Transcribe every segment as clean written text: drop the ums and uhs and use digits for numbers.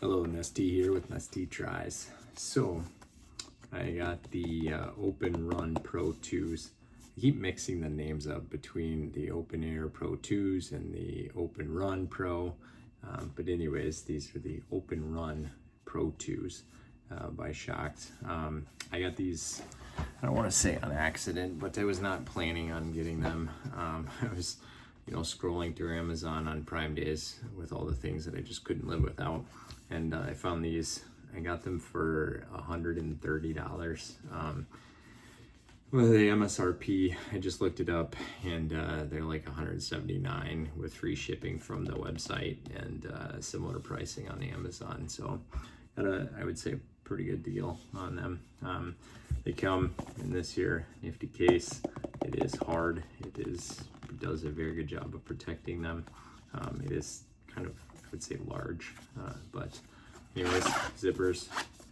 Hello, Nesty here with Nesty Tries. So, I got the OpenRun Pro 2s. I keep mixing the names up between the Open Air Pro 2s and the OpenRun Pro. But anyways, these are the OpenRun Pro 2s by Shokz. I got these, I don't want to say on accident, but I was not planning on getting them. I was scrolling through Amazon on Prime days with all the things that I just couldn't live without. And I found these. I got them for $130. With the MSRP, I just looked it up, and they're like $179 with free shipping from the website and similar pricing on the Amazon. So, I would say, pretty good deal on them. They come in this here nifty case. It is hard. It does a very good job of protecting them. It is kind of, I would say, large, but anyways, zippers,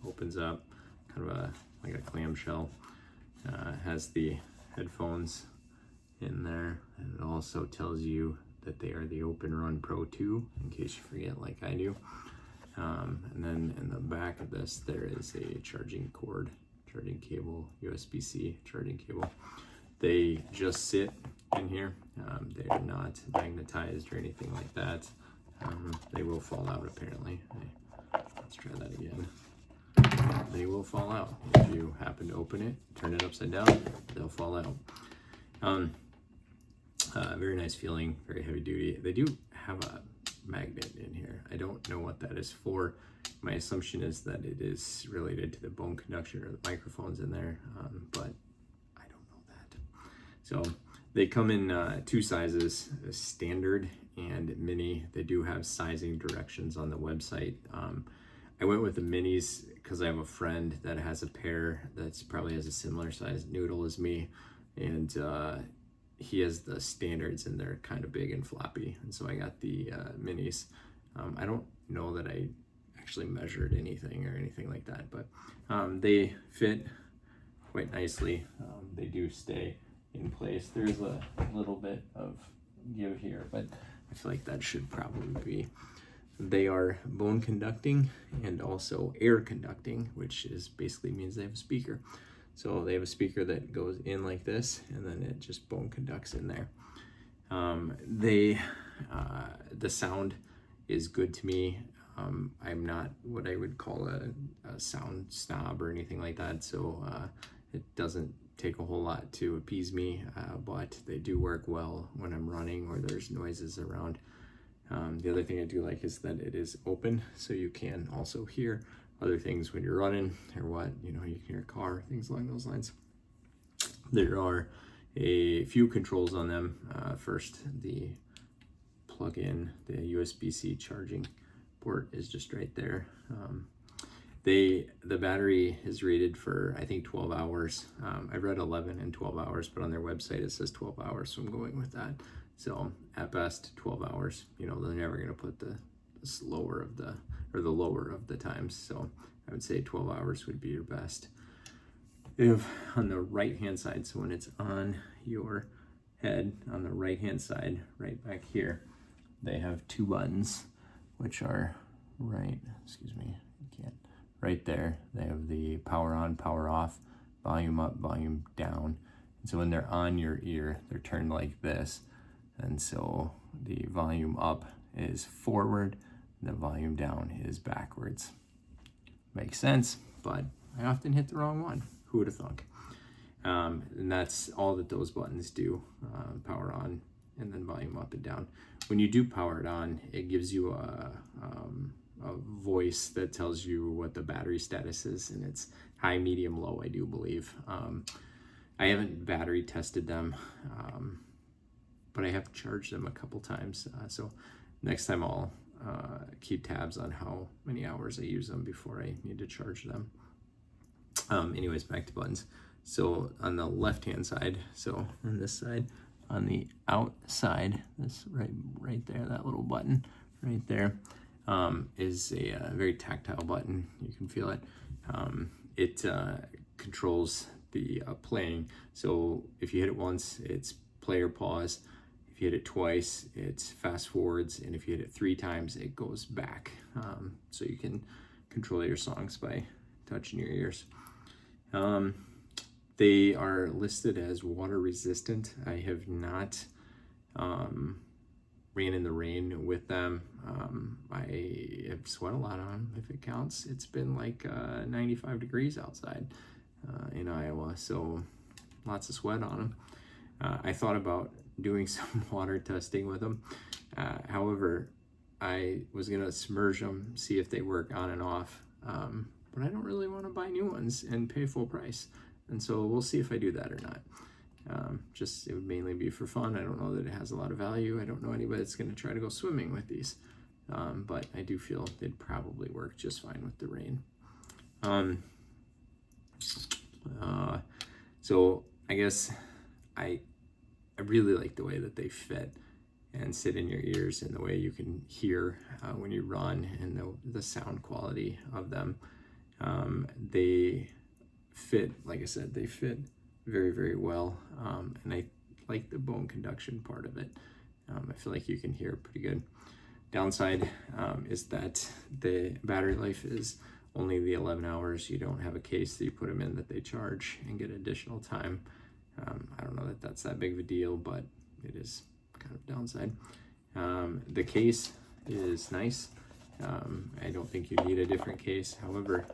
opens up, kind of like a clamshell. Has the headphones in there, and it also tells you that they are the OpenRun Pro 2, in case you forget like I do. And then in the back of this, there is a charging cord, charging cable, USB-C charging cable. They just sit in here. They are not magnetized or anything like that. They will fall out apparently. Let's try that again. They will fall out. If you happen to open it, turn it upside down, they'll fall out. Very nice feeling, very heavy duty. They do have a magnet in here. I don't know what that is for. My assumption is that it is related to the bone conduction or the microphones in there, but I don't know that. So they come in two sizes, standard and mini. They do have sizing directions on the website. I went with the minis because I have a friend that has a pair that's probably has a similar size noodle as me, and he has the standards and they're kind of big and floppy, and so I got the minis. I don't know that I actually measured anything or anything like that, but they fit quite nicely. They do stay in place. There's a little bit of give here, but I feel like that should probably be. They are bone conducting and also air conducting, which is basically means they have a speaker. So they have a speaker that goes in like this, and then it just bone conducts in there. The sound is good to me. I'm not what I would call a sound snob or anything like that, so it doesn't take a whole lot to appease me, but they do work well when I'm running or there's noises around. The other thing I do like is that it is open, so you can also hear other things when you're running or what, you can hear a car, things along those lines. There are a few controls on them. First, the plug-in, the USB-C charging port is just right there. The battery is rated for, I think, 12 hours. I read 11 and 12 hours, but on their website it says 12 hours, so I'm going with that. So at best 12 hours. They're never going to put the lower of the times, so I would say 12 hours would be your best. If on the right hand side, so when it's on your head on the right hand side, right back here, they have two buttons, which are right there. They have the power on, power off, volume up, volume down. And so when they're on your ear, they're turned like this. And so the volume up is forward, the volume down is backwards. Makes sense, but I often hit the wrong one. Who would have thunk? And that's all that those buttons do, power on and then volume up and down. When you do power it on, it gives you a voice that tells you what the battery status is, and it's high, medium, low, I do believe. I haven't battery tested them, but I have charged them a couple times. So next time I'll keep tabs on how many hours I use them before I need to charge them. Anyways, back to buttons. So on the left-hand side, so on this side, on the outside, this right there, that little button right there, is a very tactile button. You can feel it. It controls the playing. So if you hit it once, it's play or pause. If you hit it twice, it fast forwards, and if you hit it 3 times, it goes back. So you can control your songs by touching your ears. They are listed as water resistant. I have not ran in the rain with them. I have sweat a lot on them, if it counts. It's been like 95 degrees outside in Iowa, so lots of sweat on them. I thought about doing some water testing with them. However, I was gonna submerge them, see if they work on and off, but I don't really want to buy new ones and pay full price. And so we'll see if I do that or not. Just it would mainly be for fun. I don't know that it has a lot of value. I don't know anybody that's going to try to go swimming with these, but I do feel they'd probably work just fine with the rain. So I guess I really like the way that they fit and sit in your ears, and the way you can hear when you run, and the sound quality of them. They fit, like I said, they fit very, very well, and I like the bone conduction part of it. I feel like you can hear pretty good. Downside is that the battery life is only the 11 hours. You don't have a case that you put them in that they charge and get additional time. I don't know that that's that big of a deal, but it is kind of downside. The case is nice. I don't think you need a different case. However,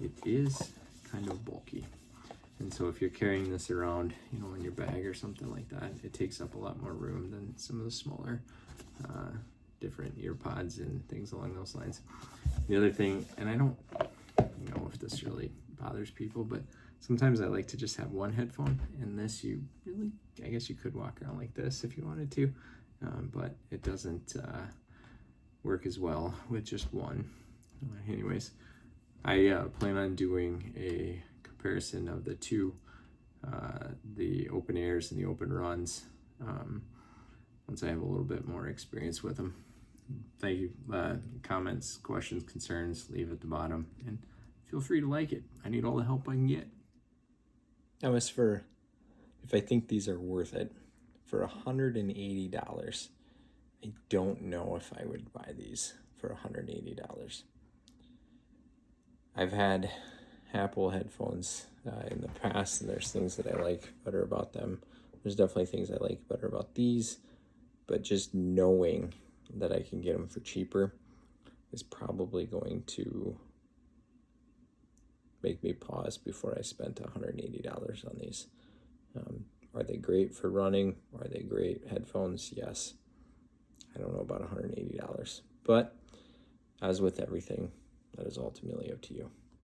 it is kind of bulky. And so if you're carrying this around, you know, in your bag or something like that, it takes up a lot more room than some of the smaller different ear pods and things along those lines. The other thing, and I don't know if this really bothers people, but sometimes I like to just have one headphone, and this, you really, I guess you could walk around like this if you wanted to, but it doesn't work as well with just one. Anyways, I plan on doing a comparison of the two, the open airs and the open runs, once I have a little bit more experience with them. Thank you. Comments, questions, concerns, leave at the bottom, and feel free to like it. I need all the help I can get. Now, as for if I think these are worth it, for $180, I don't know if I would buy these for $180. I've had Apple headphones in the past, and there's things that I like better about them. There's definitely things I like better about these, but just knowing that I can get them for cheaper is probably going to make me pause before I spent $180 on these. Are they great for running? Are they great headphones? Yes. I don't know about $180, but as with everything, that is ultimately up to you.